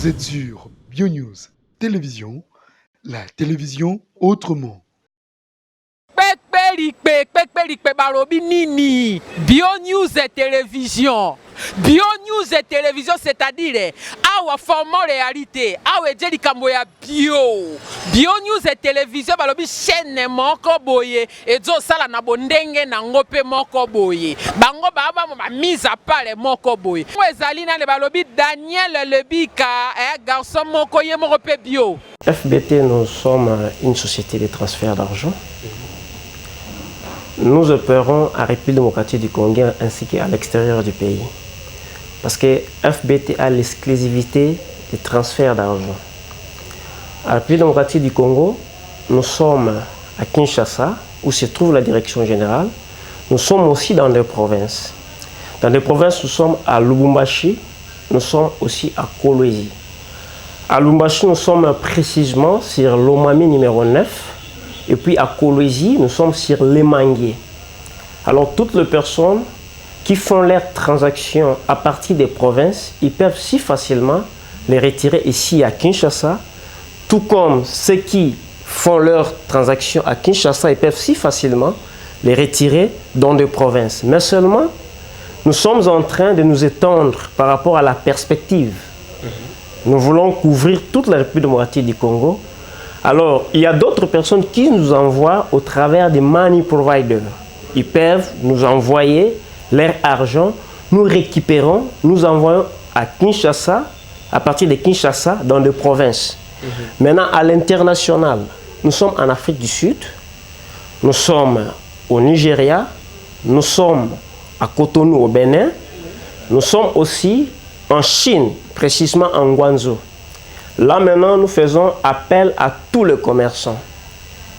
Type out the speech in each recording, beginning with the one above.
Vous êtes sur BioNews Télévision, la télévision autrement. Barobi nini BioNews et télévision. BioNews et télévision, c'est-à-dire awa format réalité, awa jeli kamboya BioNews et télévision balobi chaîne moko boye ezo sala na bondenge na ngope moko boye. Bango baba mise à part moko boye. Ezali na le balobi Daniel Lebika garçon moko ye moko pe bio. FBT, nous sommes une société de transfert d'argent. Nous opérons à République démocratique du Congo ainsi qu'à l'extérieur du pays. Parce que FBT a l'exclusivité des transferts d'argent. À République démocratique du Congo, nous sommes à Kinshasa, où se trouve la direction générale. Nous sommes aussi dans des provinces. Dans des provinces, nous sommes à Lubumbashi, nous sommes aussi à Kolwezi. À Lubumbashi, nous sommes précisément sur l'Omami numéro 9. Et puis à Kolwezi, nous sommes sur Lemangé. Alors toutes les personnes qui font leurs transactions à partir des provinces, ils peuvent si facilement les retirer ici à Kinshasa, tout comme ceux qui font leurs transactions à Kinshasa, ils peuvent si facilement les retirer dans des provinces. Mais seulement, nous sommes en train de nous étendre par rapport à la perspective. Nous voulons couvrir toute la République démocratique du Congo. Alors, il y a d'autres personnes qui nous envoient au travers des money providers. Ils peuvent nous envoyer leur argent, nous récupérons, nous envoyons à Kinshasa, à partir de Kinshasa, dans des provinces. Maintenant, à l'international, nous sommes en Afrique du Sud, nous sommes au Nigeria, nous sommes à Cotonou au Bénin, nous sommes aussi en Chine, précisément en Guangzhou. Là maintenant, nous faisons appel à tous les commerçants.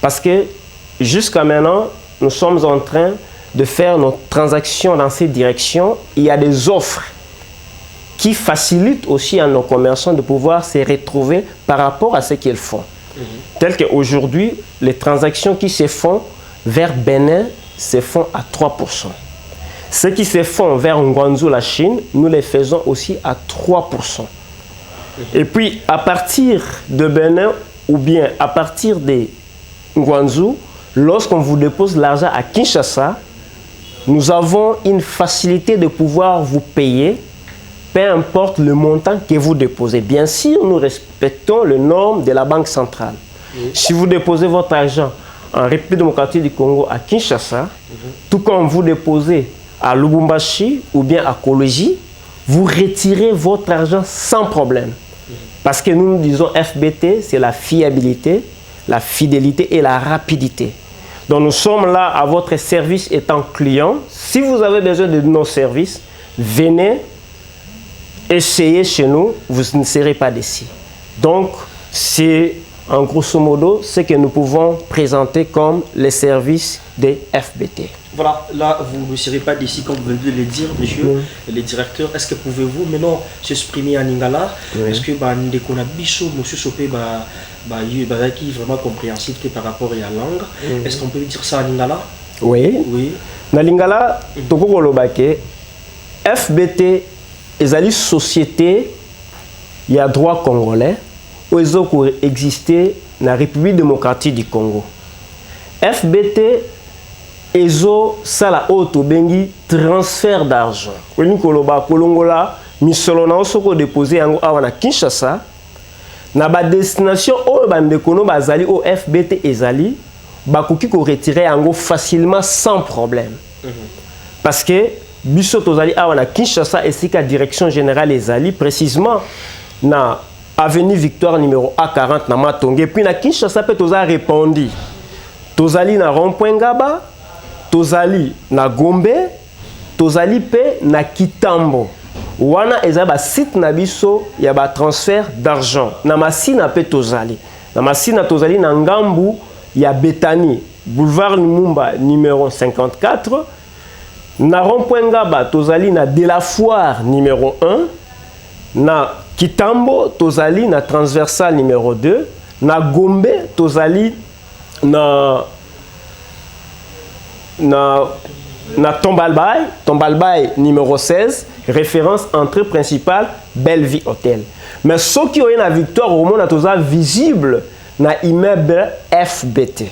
Parce que jusqu'à maintenant, nous sommes en train de faire nos transactions dans ces directions. Il y a des offres qui facilitent aussi à nos commerçants de pouvoir se retrouver par rapport à ce qu'ils font. Tel qu'aujourd'hui, les transactions qui se font vers Bénin se font à 3%. Ceux qui se font vers Guangzhou, la Chine, nous les faisons aussi à 3%. Et puis, à partir de Bénin ou bien à partir de Guangzhou, lorsqu'on vous dépose l'argent à Kinshasa, nous avons une facilité de pouvoir vous payer, peu importe le montant que vous déposez. Bien sûr, nous respectons les normes de la Banque centrale. Si vous déposez votre argent en République démocratique du Congo à Kinshasa, tout comme vous déposez à Lubumbashi ou bien à Kolwezi, vous retirez votre argent sans problème. Parce que nous disons FBT, c'est la fiabilité, la fidélité et la rapidité. Donc nous sommes là à votre service étant client. Si vous avez besoin de nos services, venez, essayez chez nous, vous ne serez pas déçus. Donc c'est en grosso modo ce que nous pouvons présenter comme les services des FBT. Voilà, là, vous ne serez pas d'ici, comme vous venez de le dire, monsieur le directeur. Est-ce que pouvez-vous maintenant s'exprimer en lingala? Est-ce que ndeko na biso monsieur Sopé qui est vraiment compréhensible par rapport à la langue? Est-ce qu'on peut dire ça en lingala? Oui. Oui. Na lingala, toko lobake FBT ezali société il y a droit congolais où ils ont existé dans la République démocratique du Congo. FBT ezo sala auto bengi transfert d'argent. Kweni koloba kolongola misolo na osoko déposer yango awa na Kinshasa na ba destination oyo bandekono bazali au FBT ezali bakoki ko retirer yango facilement sans problème. Parce que biso tozali awa na Kinshasa esika direction générale ezali précisément na avenue Victoire numéro A40 na Matonge puis na Kinshasa pe toza répondu. Tozali na rond-point Ngaba, tozali na Gombe, tozali pe na Kitambo. Wana eza ba site na biso ya ba transfert d'argent. Na Masina pe tozali. Na Masina tozali na Ngambu ya Betani, boulevard Lumumba numéro 54. Na rond-point Ngaba tozali na Delafoire numéro 1. Na Kitambo tozali na transversal numéro 2. Na Gombe tozali na Tombalbaye numéro 16 référence entrée principale Belle Vie Hôtel. Mais ceux qui ont une victoire au monde est visible dans l'immeuble FBT.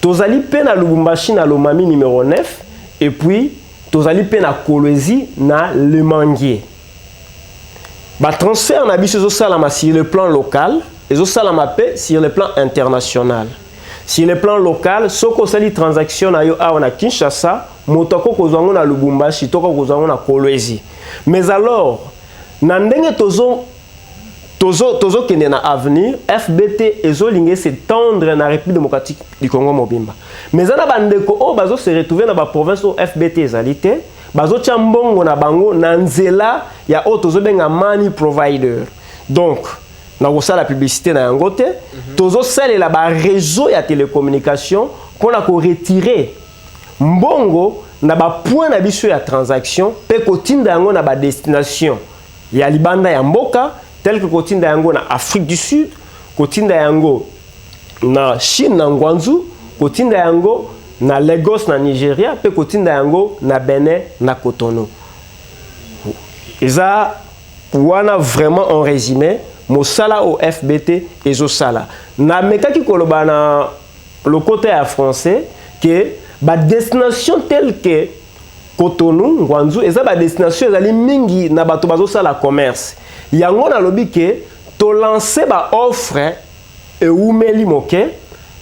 Tozali pe na Lubumbashi na Lomami numéro 9 et puis tozali pe na Kolwezi na Le Manguier. Ba transfert na biso salama sur le plan local et salama pe sur le plan international. Sur le plan local, soko sali transaction na yo a na Kinshasa, motoko kozwango na Lubumbashi, toko kozwango na Kolwezi. Mais alors, na ndenge tozo kende na avenir, FBT ezolinge se tendre na République démocratique du Congo mobimba. Mais ana bandeko o bazo se retrouver na ba province o FBT ezalité, bazo tia mbongo na bango na nzela ya o tozo benga money provider. Donc na la publicité na yango te, tozo salela ba réseau ya télécommunication pour na ko retirer mbongo na ba point na biso ya transaction pe kotinda yango na ba destination ya libanda ya mboka tel que kotinda yango na Afrique du Sud, kotinda yango na Chine na Ngwanzu, kotinda yango na Lagos na Nigeria, pe kotinda yango na Benin na Cotonou. Eza wana vraiment en résumé mosala au FBT ezo sala. Na mekaki koloba na le côté français que ba destination telle que Cotonou, Ngwanzu, eza ba destination ezali mingi na bato bazo sala commerce. Yango na lobi ke to lancer ba offre e umeli moke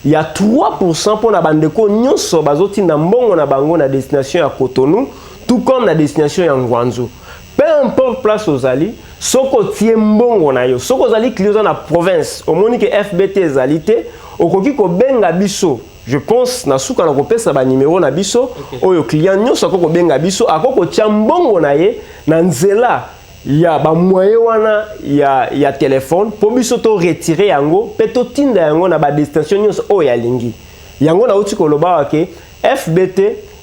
ya 3% pour na bandeko nyonso bazotinda mbongo na bango na destination ya Cotonou tout comme na destination ya Ngwanzu. Peu importe place ozali, soko tie mbongo na yo, soko ozali client na province, omoni ke FBT ezalité, okoki ko benga biso. Je pense na suka na kopesa ba numéro na biso, oyo client nyonso ko benga biso, akoko tia mbongo na ye na nzela ya ba moyen wana ya téléphone pour biso to retirer yango pe to tinda yango na ba destination nyonso o ya lingi yango na uti koloba ke FBT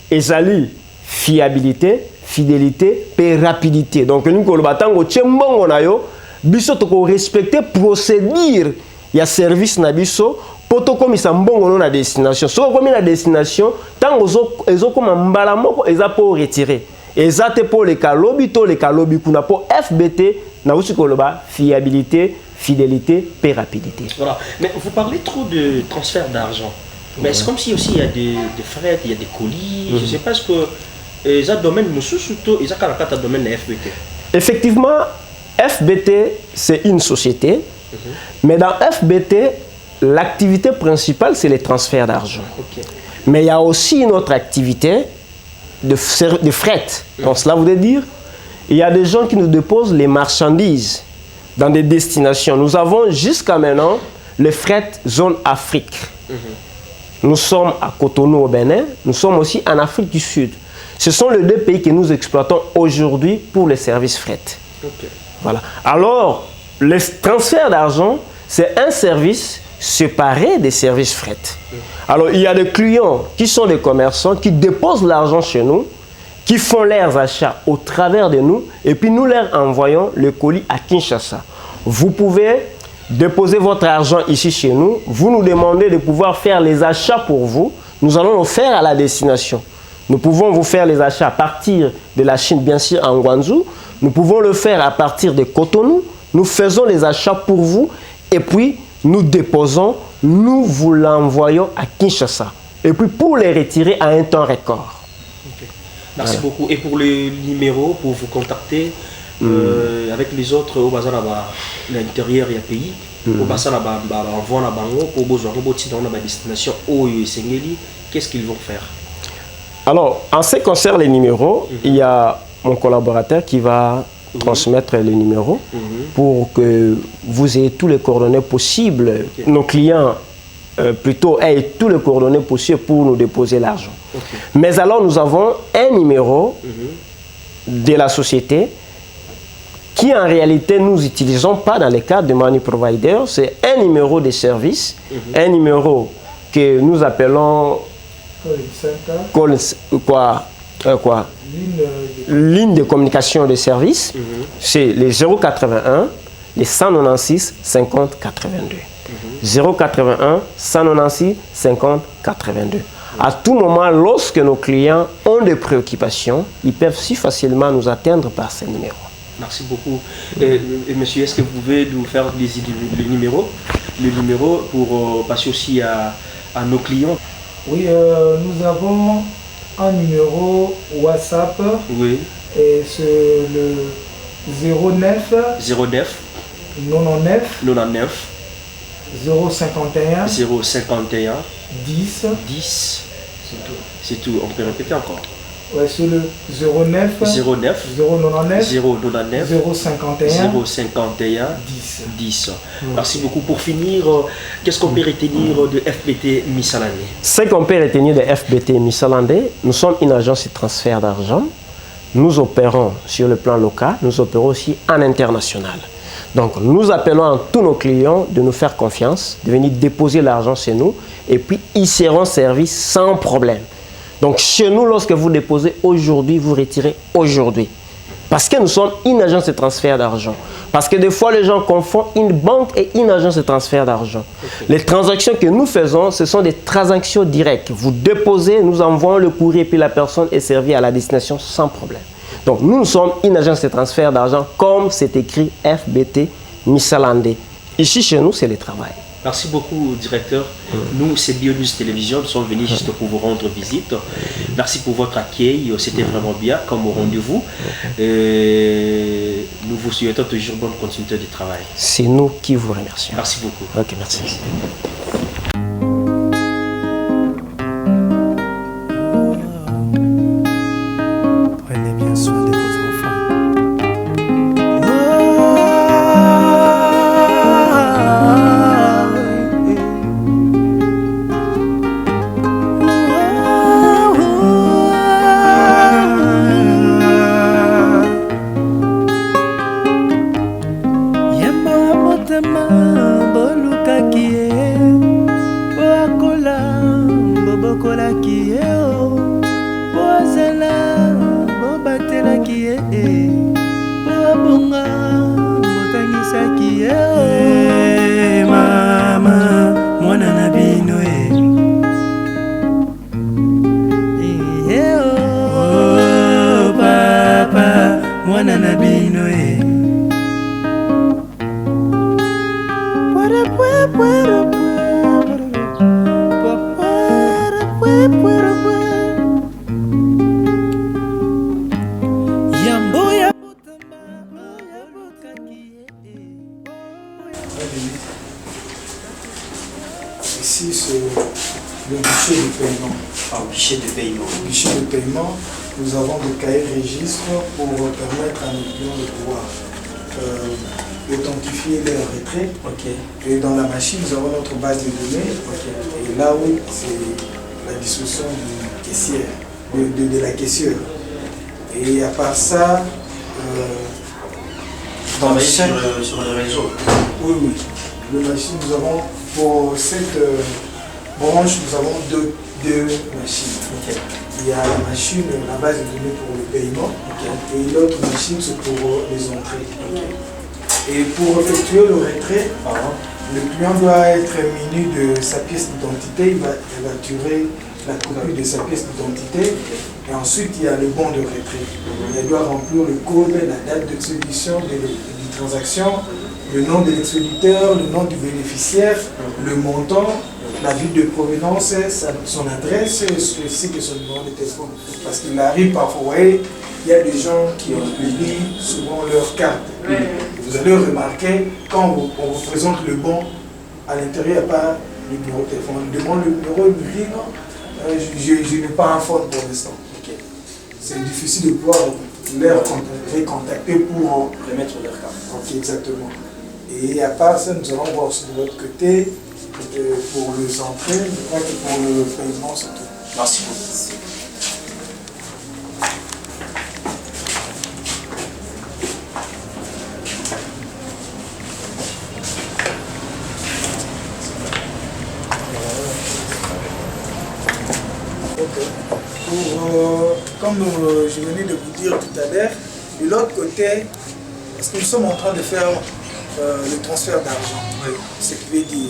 ezali fiabilité, fidélité pe rapidité. Donc nous koloba tango tchembongo na yo biso to ko respecter procédure ya service na biso poto komisa mbongo no na destination. So komi na destination tango ezokoma mbala moko eza pour retirer. Exact pour les kalobi to les kalobi kuna pour FBT na aussi koloba fiabilité, fidélité, et rapidité. Voilà. Mais vous parlez trop de transfert d'argent. Mais c'est comme si aussi il y a des frais, il y a des colis. Je ne sais pas ce que les domaines monsieur surtout ils ont domaine de FBT. Effectivement, FBT c'est une société, mais dans FBT l'activité principale c'est les transferts d'argent. Okay. Mais il y a aussi une autre activité de fret. Donc cela voudrait dire il y a des gens qui nous déposent les marchandises dans des destinations. Nous avons jusqu'à maintenant le fret zone Afrique. Nous sommes à Cotonou au Bénin, nous sommes aussi en Afrique du Sud. Ce sont les deux pays que nous exploitons aujourd'hui pour les services fret. Okay. Voilà. Alors, le transfert d'argent, c'est un service séparé des services fret. Alors, il y a des clients qui sont des commerçants qui déposent l'argent chez nous, qui font leurs achats au travers de nous, et puis nous leur envoyons le colis à Kinshasa. Vous pouvez déposer votre argent ici chez nous, vous nous demandez de pouvoir faire les achats pour vous, nous allons le faire à la destination. Nous pouvons vous faire les achats à partir de la Chine, bien sûr, en Ngwanzu. Nous pouvons le faire à partir de Cotonou. Nous faisons les achats pour vous et puis nous déposons, nous vous l'envoyons à Kinshasa. Et puis pour les retirer à un temps record. Okay. Merci beaucoup. Et pour le numéro, pour vous contacter avec les autres au bazar à l'intérieur du pays, au bazar envoie la bango pour besoin de la destination au Sengeli, qu'est-ce qu'ils vont faire? Alors, en ce qui concerne les numéros, il y a mon collaborateur qui va transmettre les numéros pour que vous ayez tous les coordonnées possibles. Okay. Nos clients plutôt aient tous les coordonnées possibles pour nous déposer l'argent. Okay. Mais alors, nous avons un numéro de la société qui en réalité nous n'utilisons pas dans le cadre de Money Provider. C'est un numéro de service, un numéro que nous appelons ligne de communication de service. C'est les 081 les 196 50 82. 081 196 50 82. À tout moment, lorsque nos clients ont des préoccupations, ils peuvent si facilement nous atteindre par ces numéros. Merci beaucoup. Et monsieur, est-ce que vous pouvez nous faire le numéro pour passer aussi à nos clients? Oui, nous avons un numéro WhatsApp. Oui. Et c'est le 09 99 051 051 10. 10. C'est tout. On peut répéter encore. Ouais, c'est le 09 099 051 10. Merci beaucoup. Pour finir, qu'est-ce qu'on peut retenir de FBT Missalandé? Ce qu'on peut retenir de FBT Missalandé, nous sommes une agence de transfert d'argent. Nous opérons sur le plan local, nous opérons aussi en international. Donc nous appelons à tous nos clients de nous faire confiance, de venir déposer l'argent chez nous et puis ils seront servis sans problème. Donc chez nous, lorsque vous déposez aujourd'hui, vous retirez aujourd'hui. Parce que nous sommes une agence de transfert d'argent. Parce que des fois, les gens confondent une banque et une agence de transfert d'argent. Les transactions que nous faisons, ce sont des transactions directes. Vous déposez, nous envoyons le courrier, puis la personne est servie à la destination sans problème. Donc nous sommes une agence de transfert d'argent comme c'est écrit FBT Missalandé. Ici, chez nous, c'est le travail. Merci beaucoup, directeur. Nous, c'est BioNews Télévision. Nous sommes venus juste pour vous rendre visite. Merci pour votre accueil. C'était vraiment bien comme au rendez-vous. Nous vous souhaitons toujours bonne continuité de travail. C'est nous qui vous remercions. Merci beaucoup. Ok, merci. Prenez bien soin de vos enfants. Ici, c'est le guichet de paiement. Guichet de paiement. Guichet de paiement, nous avons des cahiers registres pour permettre à nos clients de pouvoir authentifier leurs retraits. Et dans la machine, nous avons notre base de données. Et là où c'est la discussion du caissier, de la caissière. Et à part ça, dans sur le réseau. Oui, oui. Le machine, nous avons pour cette branche, nous avons deux machines. Il y a la machine, la base de données pour le paiement, et l'autre machine, c'est pour les entrées. Et pour effectuer le retrait, le client doit être muni de sa pièce d'identité, il va tirer la copie de sa pièce d'identité, et ensuite il y a le bon de retrait. Il doit remplir le code, la date d'expédition de transaction, le nom de l'expéditeur, le nom du bénéficiaire, le montant, la ville de provenance, son adresse, ainsi que son numéro de téléphone. Parce qu'il arrive parfois, vous voyez, il y a des gens qui oublient souvent leur carte. Vous allez remarquer, quand on vous présente le bon, à l'intérieur, il n'y a pas le numéro de téléphone. On demande le numéro, il me dit non, je n'ai pas un phone pour l'instant. C'est difficile de pouvoir les recontacter pour remettre leur carte. Ok, exactement. Et à part ça, nous allons voir aussi de l'autre côté, pour les entrées, je crois que pour le paiement, c'est tout. Merci beaucoup. Comme je venais de vous dire tout à l'heure, de l'autre côté, parce que nous sommes en train de faire le transfert d'argent. Oui. Ce qui veut dire,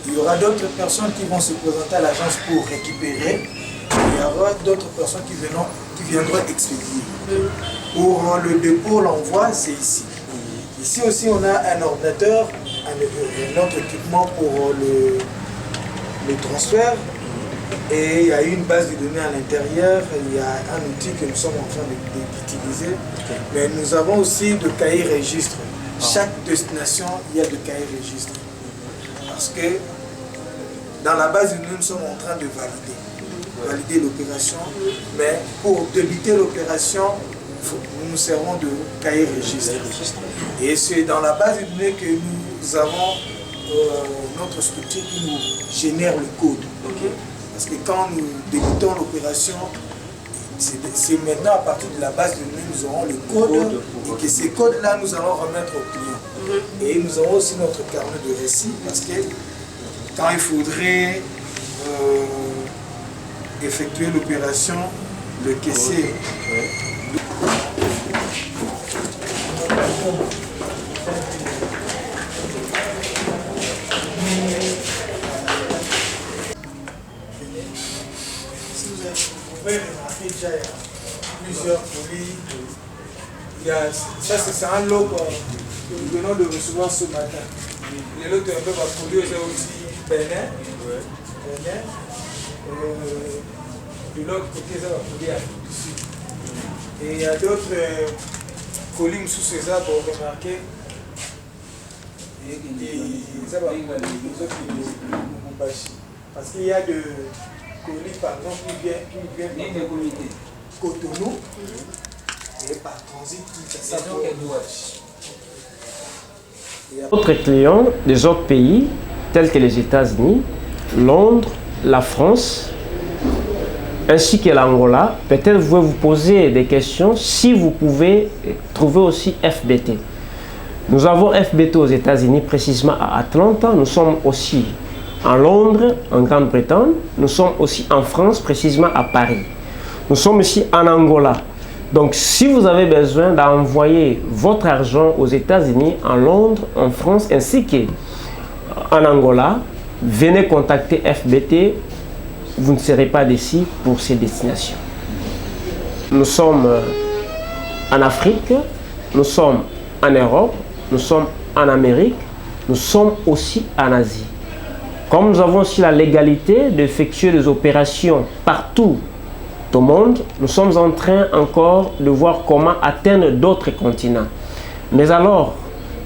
il y aura d'autres personnes qui vont se présenter à l'agence pour récupérer. Il y aura d'autres personnes qui viendront expédier. Pour le dépôt, l'envoi, c'est ici. Ici aussi, on a un ordinateur, un autre équipement pour le transfert. Et il y a une base de données à l'intérieur, il y a un outil que nous sommes en train d'utiliser. Mais nous avons aussi de cahiers registres. Chaque destination, il y a de cahiers registres. Parce que dans la base de données, nous sommes en train de valider l'opération. Mais pour débuter l'opération, nous nous servons de cahiers registres. Et c'est dans la base de données que nous avons notre structure qui nous génère le code. Parce que quand nous débutons l'opération, c'est maintenant à partir de la base de données, nous aurons le code et que ces codes-là, nous allons remettre au client. Et nous avons aussi notre carnet de récit parce que quand il faudrait effectuer l'opération, le caissier. Vous pouvez remarquer déjà, il y a plusieurs colis. Ça, c'est un lot que nous venons de recevoir ce matin. Les lots de colis aussi Bénin. De l'autre côté, ça va coller à ici. Et il y a d'autres colis sous ces arbres, vous remarquez. Ça va parce qu'il y a de colis, par exemple, qui viennent de Cotonou et par transit qui D'autres clients des autres pays, tels que les États-Unis, Londres, la France, ainsi que l'Angola, peut-être vous pouvez vous poser des questions si vous pouvez trouver aussi FBT. Nous avons FBT aux États-Unis, précisément à Atlanta. Nous sommes aussi en Londres, en Grande-Bretagne. Nous sommes aussi en France, précisément à Paris. Nous sommes ici en Angola. Donc, si vous avez besoin d'envoyer votre argent aux États-Unis, en Londres, en France, ainsi qu'en Angola, venez contacter FBT. Vous ne serez pas déçus pour ces destinations. Nous sommes en Afrique, nous sommes en Europe, nous sommes en Amérique, nous sommes aussi en Asie. Comme nous avons aussi la légalité d'effectuer des opérations partout au monde, nous sommes en train encore de voir comment atteindre d'autres continents. Mais alors,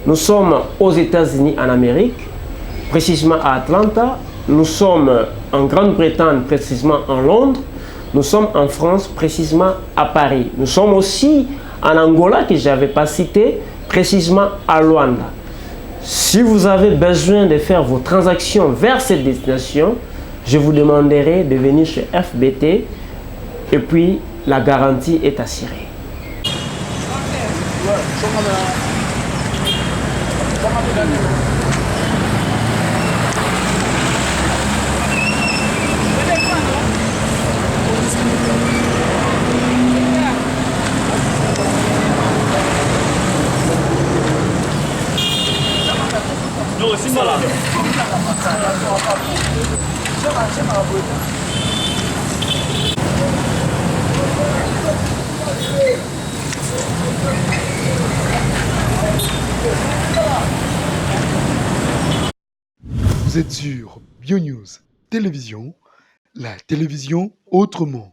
nous sommes aux États-Unis en Amérique, précisément à Atlanta, nous sommes en Grande-Bretagne, précisément en Londres, nous sommes en France, précisément à Paris. Nous sommes aussi en Angola, que je n'avais pas cité, précisément à Luanda. Si vous avez besoin de faire vos transactions vers cette destination, je vous demanderai de venir chez FBT et puis la garantie est assurée. Vous êtes sur BioNews Télévision, la télévision autrement.